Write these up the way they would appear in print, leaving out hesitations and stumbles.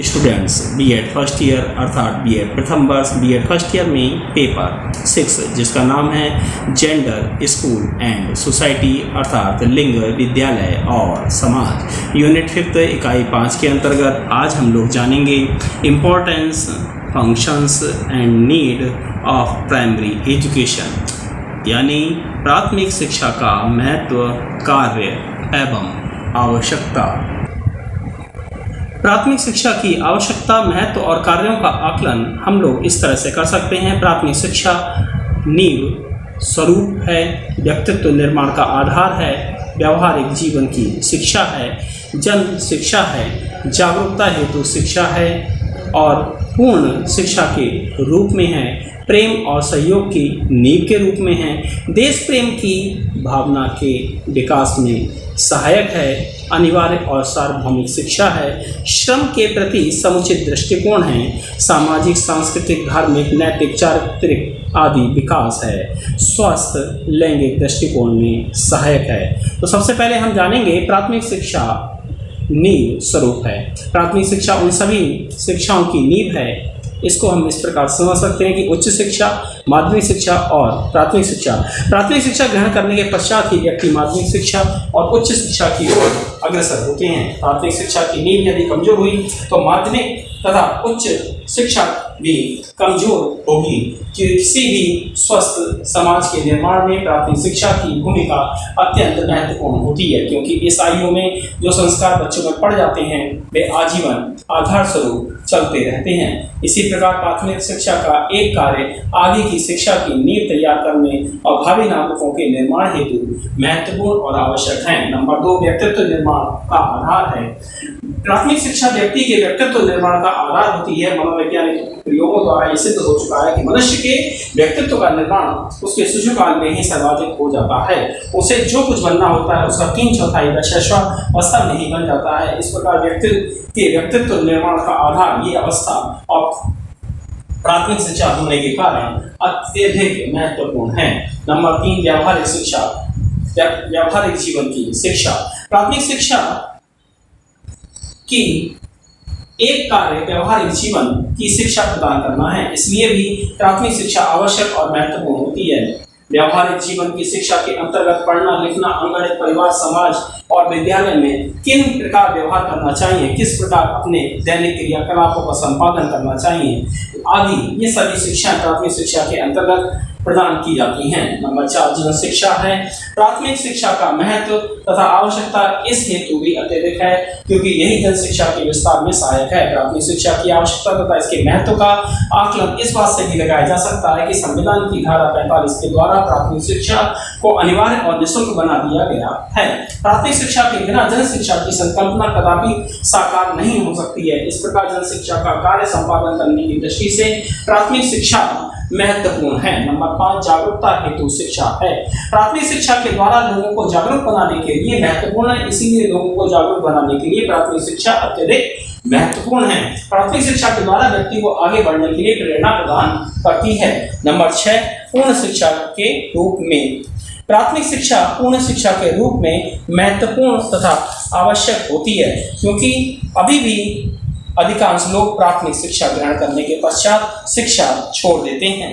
Students BEd first year अर्थात BEd प्रथम वर्ष बीएड फर्स्ट ईयर में पेपर 6 जिसका नाम है जेंडर स्कूल एंड सोसाइटी अर्थात लिंग विद्यालय और समाज यूनिट 5 इकाई 5 के अंतर्गत आज हम लोग जानेंगे importance functions and need of primary education यानी प्राथमिक शिक्षा का महत्व कार्य एवं आवश्यकता। प्राथमिक शिक्षा की आवश्यकता महत्व और कार्यों का आकलन हम लोग इस तरह से कर सकते हैं। प्राथमिक शिक्षा नींव स्वरूप है, व्यक्तित्व निर्माण का आधार है, व्यवहारिक जीवन की शिक्षा है, जन शिक्षा है, जागरूकता हेतु शिक्षा है और पूर्ण शिक्षा के रूप में है, प्रेम और सहयोग की नींव के रूप में है, देश प्रेम की भावना के विकास में सहायक है, अनिवार्य और सार्वभौमिक शिक्षा है, श्रम के प्रति समुचित दृष्टिकोण है, सामाजिक सांस्कृतिक धार्मिक नैतिक चारित्रिक आदि विकास है, स्वस्थ लैंगिक दृष्टिकोण में सहायक है। तो सबसे पहले हम जानेंगे प्राथमिक शिक्षा नींव स्वरूप है। प्राथमिक शिक्षा उन सभी शिक्षाओं की नींव है। इसको हम इस प्रकार समझ सकते हैं कि उच्च शिक्षा, माध्यमिक शिक्षा और प्राथमिक शिक्षा। प्राथमिक शिक्षा ग्रहण करने के पश्चात ही व्यक्ति माध्यमिक शिक्षा और उच्च शिक्षा की ओर अग्रसर होते हैं। प्राथमिक शिक्षा की नींव यदि कमजोर हुई तो माध्यमिक तथा उच्च शिक्षा भी कमजोर होगी। किसी भी स्वस्थ समाज के निर्माण में प्राथमिक शिक्षा की भूमिका अत्यंत महत्वपूर्ण होती है, क्योंकि इस आयु में जो संस्कार बच्चों में पड़ जाते हैं वे आजीवन आधार स्वरूप चलते रहते हैं। इसी प्रकार प्राथमिक शिक्षा का एक कार्य आगे की शिक्षा की नींव तैयार करने और भावी नागरिकों के निर्माण हेतु महत्वपूर्ण और आवश्यक है। नंबर 2 व्यक्तित्व निर्माण का आधार है। प्राथमिक शिक्षा व्यक्ति के व्यक्तित्व निर्माण का आधार होती है। मनोवैज्ञानिक प्रयोगों द्वारा यह सिद्ध हो चुका है कि मनुष्य के व्यक्तित्व का निर्माण उसके शिशुकाल में ही सर्वाधिक हो जाता है। उसे जो कुछ बनना होता है उसका 3/4 शैशवावस्था में ही बन जाता है। इस प्रकार व्यक्तित्व निर्माण का आधार ये अवस्था और प्राथमिक शिक्षा होने के कारण अत्यधिक महत्वपूर्ण है। नंबर 3 व्यावहारिक शिक्षा, व्यावहारिक जीवन की शिक्षा। प्राथमिक शिक्षा की एक कार्य व्यवहारिक जीवन की शिक्षा प्रदान करना है, इसलिए भी प्राथमिक शिक्षा आवश्यक और महत्वपूर्ण होती है। व्यवहारिक जीवन की शिक्षा के अंतर्गत पढ़ना लिखना, अंगणित, परिवार, समाज और विद्यालय में किन प्रकार व्यवहार करना चाहिए, किस प्रकार अपने दैनिक क्रियाकलापों का संपादन करना चाहिए आदि ये सभी शिक्षा प्राथमिक शिक्षा के अंतर्गत प्रदान की जाती हैं। नंबर 4 जन शिक्षा है। प्राथमिक शिक्षा का महत्व तथा आवश्यकता इस हेतु भी अत्यधिक है क्योंकि यही जन शिक्षा के विस्तार में सहायक है। प्राथमिक शिक्षा की आवश्यकता तथा इसके महत्व का आकलन इस बात से भी लगाया जा सकता है कि संविधान की धारा 45 के द्वारा प्राथमिक शिक्षा को अनिवार्य और निःशुल्क बना दिया गया है। प्राथमिक शिक्षा के बिना जन शिक्षा की संकल्पना कदापि साकार नहीं हो सकती है। इस प्रकार जन शिक्षा का कार्य संपादन करने की दृष्टि से प्राथमिक शिक्षा महत्वपूर्ण है। नंबर 5 जागरूकता हेतु शिक्षा है। प्राथमिक शिक्षा के द्वारा लोगों को जागरूक बनाने के लिए महत्वपूर्ण है, इसीलिए लोगों को जागरूक बनाने के लिए प्राथमिक शिक्षा अत्यधिक महत्वपूर्ण है। प्राथमिक शिक्षा के द्वारा व्यक्ति को आगे बढ़ने के लिए प्रेरणा प्रदान करती है। नंबर 6 पूर्ण शिक्षा के रूप में। प्राथमिक शिक्षा पूर्ण शिक्षा के रूप में महत्वपूर्ण तथा आवश्यक होती है, क्योंकि अभी भी अधिकांश लोग प्राथमिक शिक्षा ग्रहण करने के पश्चात शिक्षा छोड़ देते हैं।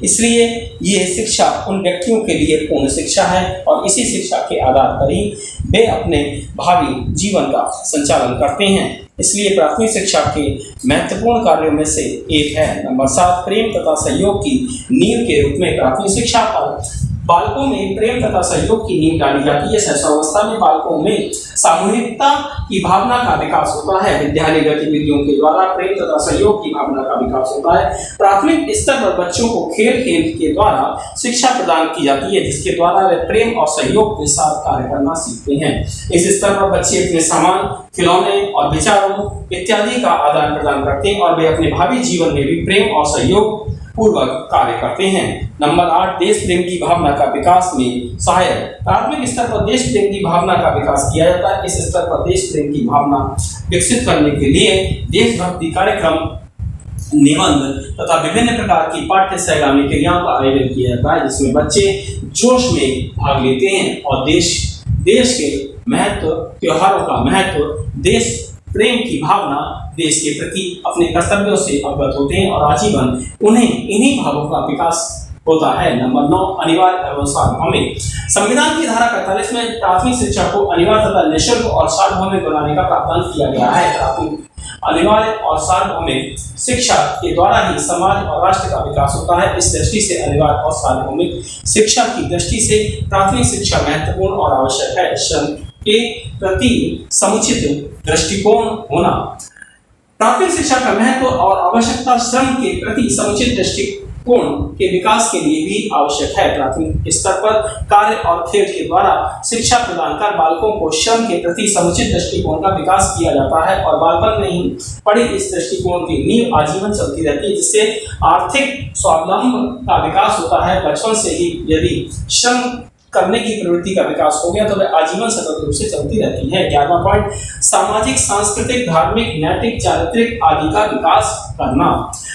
इसलिए ये शिक्षा उन व्यक्तियों के लिए पूर्ण शिक्षा है और इसी शिक्षा के आधार पर ही वे अपने भावी जीवन का संचालन करते हैं। इसलिए प्राथमिक शिक्षा के महत्वपूर्ण कार्यों में से एक है। नंबर 7 प्रेम तथा सहयोग की नींव के रूप में प्राथमिक शिक्षा पर बालकों में प्रेम तथा सहयोग की नींव डाली जाती है। शैशवावस्था में बालकों में सामूहिकता की भावना का विकास होता है। विद्यालय गतिविधियों के द्वारा प्रेम तथा सहयोग की भावना का विकास होता है। प्राथमिक स्तर पर बच्चों को खेल के द्वारा शिक्षा प्रदान की जाती है, जिसके द्वारा वे प्रेम और सहयोग के साथ कार्य करना सीखते हैं। इस स्तर पर बच्चे अपने सामान, खिलौने और विचारों इत्यादि का आदान प्रदान करते हैं और वे अपने भावी जीवन में भी प्रेम और सहयोग पूर्वक कार्य करते हैं। नंबर 8 देश प्रेम की भावना का विकास में सहायक। प्राथमिक स्तर पर देश प्रेम की भावना का विकास किया जाता है। इस स्तर पर देश प्रेम की भावना विकसित करने के लिए देशभक्ति कार्यक्रम, निबंध तथा विभिन्न प्रकार की पाठ्य सैलानी क्रियाओं का आयोजन किया जाता है, जिसमें बच्चे जोश में भाग लेते हैं और देश के महत्व, त्योहारों का महत्व, देश प्रेम की भावना, देश के प्रति अपने कर्तव्यों से अवगत होते हैं और आजीवन उन्हें इन्हीं भावों का विकास होता है। नंबर 9, अनिवार्य एवं सार्वभौमिक। संविधान की धारा 45 में प्राथमिक शिक्षा को अनिवार्य तथा निःशुल्क और सार्वभौमिक बनाने का प्रावधान किया गया है। प्राथमिक, अनिवार्य और सार्वभौमिक शिक्षा के द्वारा ही समाज और राष्ट्र का विकास होता है। इस दृष्टि से अनिवार्य और सार्वभौमिक शिक्षा की दृष्टि से प्राथमिक शिक्षा महत्वपूर्ण और आवश्यक है। श्रम के प्रति समुचित दृष्टिकोण होना। प्राथमिक शिक्षा का महत्व और आवश्यकता श्रम के प्रति समुचित दृष्टिकोण के विकास के लिए भी आवश्यक है। प्राथमिक स्तर पर कार्य और खेल के द्वारा शिक्षा प्रदान कर बालकों को श्रम के प्रति समुचित दृष्टिकोण का विकास किया जाता है और बालपन में ही पड़ी इस दृष्टिकोण की नींव आजीवन चलती रहती है, जिससे आर्थिक स्वावलंबन का विकास होता है। बचपन से ही यदि श्रम करने की प्रवृत्ति का विकास हो गया तो वह आजीवन सतत रूप से चलती रहती है। 11वां पॉइंट, सामाजिक, सांस्कृतिक, धार्मिक, नैतिक, चारित्रिक आदि का विकास करना।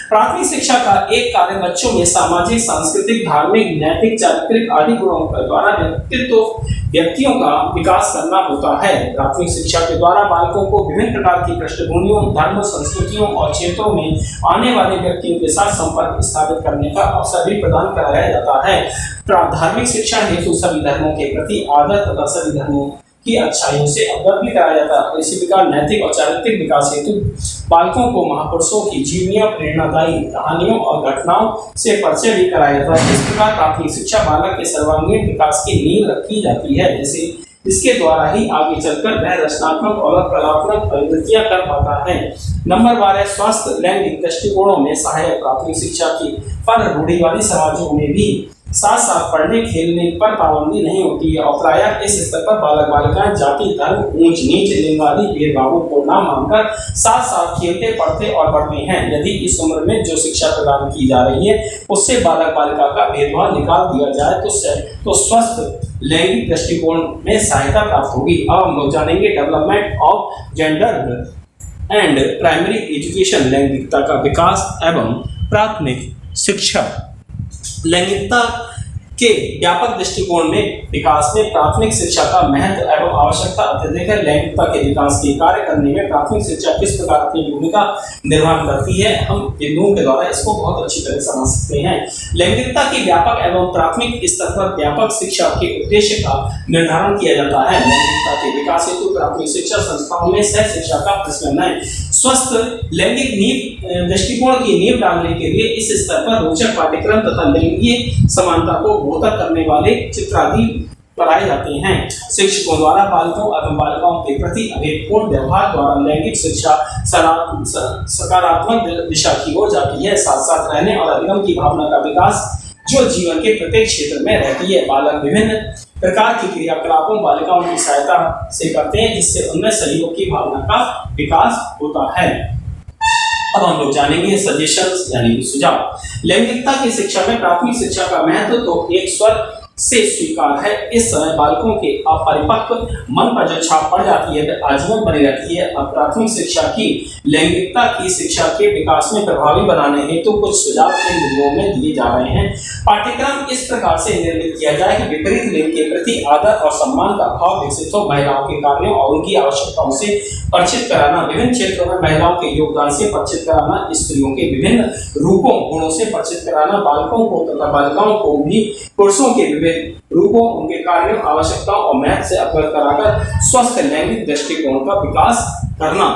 प्राथमिक शिक्षा का एक कार्य बच्चों में सामाजिक, सांस्कृतिक, धार्मिक, नैतिक, चारित्रिक आदि गुणों के द्वारा व्यक्तियों का विकास करना होता है। प्राथमिक शिक्षा के द्वारा बालकों को विभिन्न प्रकार की पृष्ठभूमियों, धर्म, संस्कृतियों और क्षेत्रों में आने वाले व्यक्तियों के साथ संपर्क स्थापित करने का अवसर भी प्रदान कराया जाता है। धार्मिक शिक्षा हेतु सभी धर्मों के प्रति आदर तथा सभी धर्मों की अच्छाइयों से अवगत भी कराया जाता है। इसी प्रकार नैतिक और चारित्रिक विकास हेतु बालकों को महापुरुषों की जीवनीय, प्रेरणादायी कहानियों और घटनाओं से परिचय भी कराया जाता है। इस प्रकार प्राथमिक शिक्षा बालक के सर्वांगीण विकास की नींव रखी जाती है, जैसे इसके द्वारा ही आगे चलकर वह रचनात्मक और कलात्मक प्रवृत्तियां कर पाता है। नंबर 12, स्वास्थ्य लैंगिक दृष्टिकोणों में सहायक। प्राथमिक शिक्षा की पर रूढ़िवादी समाजों में भी साथ साथ पढ़ने खेलने पर पाबंदी नहीं होती है और प्रायः इस स्तर पर बालक बालिकाएं जाति, धर्म, ऊंच नीच, लिंग आदि भेदभावों को न मानकर साथ साथ खेलते, पढ़ते और बढ़ते हैं। यदि इस उम्र में जो शिक्षा प्रदान की जा रही है उससे बालक बालिका का भेदभाव निकाल दिया जाए तो स्वस्थ लैंगिक दृष्टिकोण में सहायता प्राप्त होगी। अब हम लोग जानेंगे development of gender and primary education, लैंगिकता का विकास एवं प्राथमिक शिक्षा। लैंगिकता के व्यापक दृष्टिकोण में विकास में प्राथमिक शिक्षा का महत्व एवं आवश्यकता अत्यधिक है। लैंगिकता के विकास के कार्य करने में प्राथमिक शिक्षा किस प्रकार अपनी भूमिका निर्वहन करती है, हम बिंदुओं के द्वारा इसको बहुत अच्छी तरह समझ सकते हैं। लैंगिकता की व्यापक एवं प्राथमिक स्तर पर व्यापक शिक्षा के उद्देश्य का निर्धारण किया जाता है। लैंगिकता के विकास हेतु प्राथमिक शिक्षा संस्थाओं में सह शिक्षा का प्रचलन है। स्वस्थ लैंगिक नींव दृष्टिकोण की नींव डालने के लिए इस स्तर पर रोचक पाठ्यक्रम तथा लिंगीय समानता को बेहतर करने वाले चित्रादि पढ़ाए जाते हैं। शिक्षकों द्वारा बालकों एवं बालिकाओं के प्रति अभेदपूर्ण व्यवहार द्वारा लैंगिक शिक्षा सकारात्मक दिशा की ओर जाती है। साथ साथ रहने और अधिगम की भावना का विकास जो जीवन के प्रत्येक क्षेत्र में रहती है। बालक विभिन्न प्रकार की क्रियाकलापों बालिकाओं की सहायता से करते हैं, जिससे उनमें सहयोग की भावना का विकास होता है। अब हम लोग जानेंगे सजेशंस यानी सुझाव। लैंगिकता की शिक्षा में प्राथमिक शिक्षा का महत्व तो एक स्वर से स्वीकार है। इस समय बालकों के अपरिपक्व मन पर जो छाप पड़ जाती है वह आजीवन बनी रहती है। अब प्राथमिक शिक्षा की लैंगिकता की शिक्षा के विकास में प्रभावी बनाने हेतु कुछ सुझाव इन बिंदुओं में दिए जा रहे हैं। पाठ्यक्रम इस प्रकार से निर्मित किया जाए कि विपरीत लिंग के प्रति आदर और सम्मान का भाव विकसित हो। महिलाओं के कार्यों और उनकी आवश्यकताओं से परिचित कराना, विभिन्न क्षेत्रों में महिलाओं के योगदान से परिचित कराना, स्त्रियों के विभिन्न रूपों गुणों से परिचित कराना, बालकों को तथा बालिकाओं को भी पुरुषों के विभिन्न रूपों, उनके कार्यों, आवश्यकताओं और महत्व से अवगत कराकर स्वस्थ लैंगिक दृष्टिकोण का विकास करना।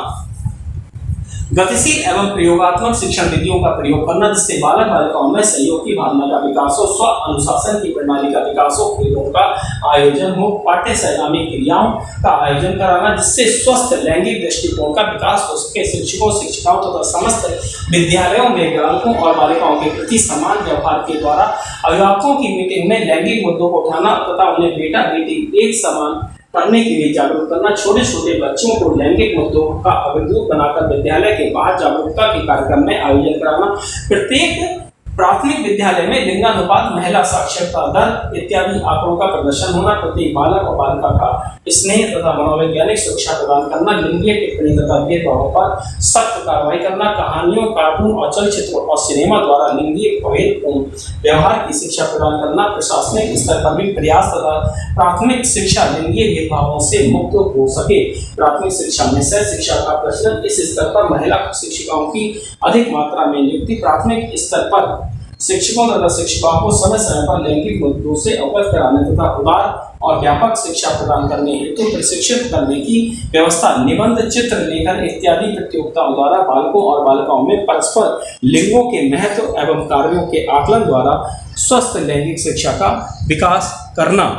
गतिशील एवं प्रयोगात्मक शिक्षण विधियों का प्रयोग करना, जिससे बालक बालिकाओं में सहयोग की भावना का विकास हो, स्व अनुशासन की प्रणाली का विकास हो, खेलों का आयोजन हो, पाठ्यशाला में क्रियाओं का आयोजन कराना, जिससे स्वस्थ लैंगिक दृष्टिकोण का विकास हो सके। शिक्षकों, शिक्षिकाओं तथा समस्त विद्यालयों में बालकों और बालिकाओं के प्रति समान व्यवहार के द्वारा अभिभावकों की मीटिंग में लैंगिक मुद्दों को उठाना तथा उन्हें बेटा बेटी एक समान पढ़ने के लिए जागरूक करना, छोटे छोटे बच्चों को लैंगिक मुद्दों का अवगत बनाकर विद्यालय के बाहर जागरूकता के कार्यक्रम में आयोजन कराना, प्रत्येक प्राथमिक विद्यालय में लिंगानुपात, महिला साक्षरता दर इत्यादि आंकड़ों का प्रदर्शन होना, प्रत्येक बालक और बालिका का स्नेह तथा मनोवैज्ञानिक सुरक्षा प्रदान करना, लिंगीय टिप्पणी तथा भेदभाव पर सख्त कार्रवाई करना, कहानियों, कार्टून और चलचित्रों और सिनेमा द्वारा लिंगीय अभेदपूर्ण व्यवहार की शिक्षा प्रदान करना, प्रशासनिक स्तर पर भी प्रयास तथा प्राथमिक शिक्षा लिंगीय भेदभावों से मुक्त हो सके। प्राथमिक शिक्षा में सह शिक्षा का प्रचलन, इस स्तर पर महिला शिक्षिकाओं की अधिक मात्रा में नियुक्ति, प्राथमिक स्तर पर शिक्षकों तथा शिक्षिकाओं को समय समय पर लैंगिक मुद्दों से अवगत कराने तथा उदार और व्यापक शिक्षा प्रदान करने हेतु प्रशिक्षित करने की व्यवस्था, निबंध, चित्र लेखन इत्यादि प्रतियोगिताओं द्वारा बालकों और बालिकाओं में परस्पर लिंगों के महत्व एवं कार्यों के आकलन द्वारा स्वस्थ लैंगिक शिक्षा का विकास करना।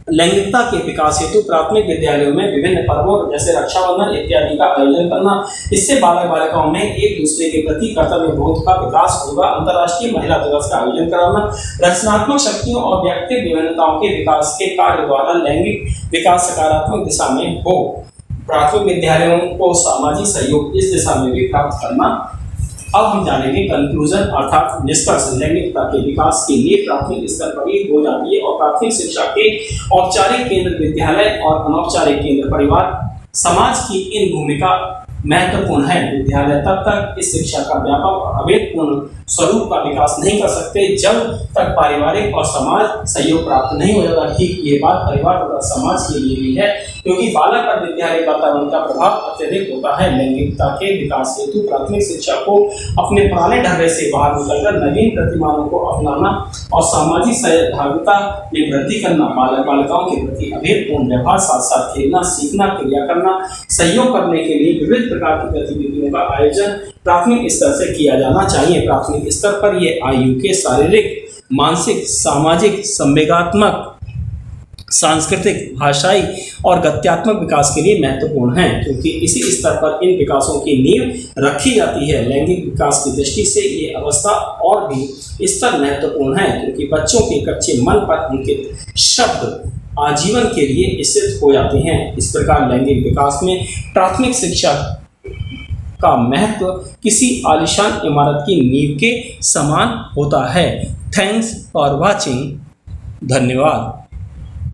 लैंगिकता के विकास हेतु प्राथमिक विद्यालयों में विभिन्न पर्वों जैसे रक्षाबंधन इत्यादि का आयोजन करना, इससे बालक बालिकाओं में एक दूसरे के प्रति कर्तव्य बोध का विकास होगा। अंतर्राष्ट्रीय महिला दिवस का आयोजन कराना, रचनात्मक शक्तियों और व्यक्तिगत विभिन्नताओं के विकास के कार्य द्वारा लैंगिक विकास सकारात्मक दिशा में हो। प्राथमिक विद्यालयों को सामाजिक सहयोग इस दिशा में भी प्राप्त करना। अब हम जानेंगे कंक्लूजन अर्थात निष्कर्ष। लैंगिकता के विकास के लिए प्राथमिक स्तर पर ही हो जाती है और प्राथमिक शिक्षा के औपचारिक केंद्र विद्यालय और अनौपचारिक केंद्र परिवार समाज की इन भूमिका महत्वपूर्ण है। विद्यालय तब तक इस शिक्षा का व्यापक और अभेदपूर्ण स्वरूप का विकास नहीं कर सकते जब तक पारिवारिक और समाज सहयोग प्राप्त नहीं हो जाता। ठीक ये बात परिवार तथा समाज के लिए भी है, क्योंकि बालक पर विद्यालय वातावरण का प्रभाव अत्यधिक होता है। लैंगिकता के विकास हेतु प्राथमिक शिक्षा को अपने पुराने ढर्रे से बाहर निकलकर नवीन प्रतिमानों को अपनाना और सामाजिक सहभागिता में वृद्धि करना, बालक बालिकाओं के प्रति अभेदपूर्ण व्यवहार, साथ साथ खेलना, सीखना, क्रिया करना, सहयोग करने के लिए विविध प्रकार की गतिविधियों का आयोजन प्राथमिक स्तर से किया जाना चाहिए। प्राथमिक स्तर पर ये आयु के शारीरिक, मानसिक, सामाजिक, संवेगात्मक, सांस्कृतिक, भाषाई और गत्यात्मक विकास के लिए महत्वपूर्ण है, क्योंकि इसी स्तर पर इन विकासों की नींव रखी जाती है। लैंगिक विकास की दृष्टि से ये अवस्था और भी स्तर महत्वपूर्ण है, क्योंकि बच्चों के कच्चे मन पर अंकित शब्द आजीवन के लिए स्थित हो जाते हैं। इस प्रकार लैंगिक विकास में प्राथमिक शिक्षा का महत्व किसी आलीशान इमारत की नींव के समान होता है। Thanks for watching. धन्यवाद।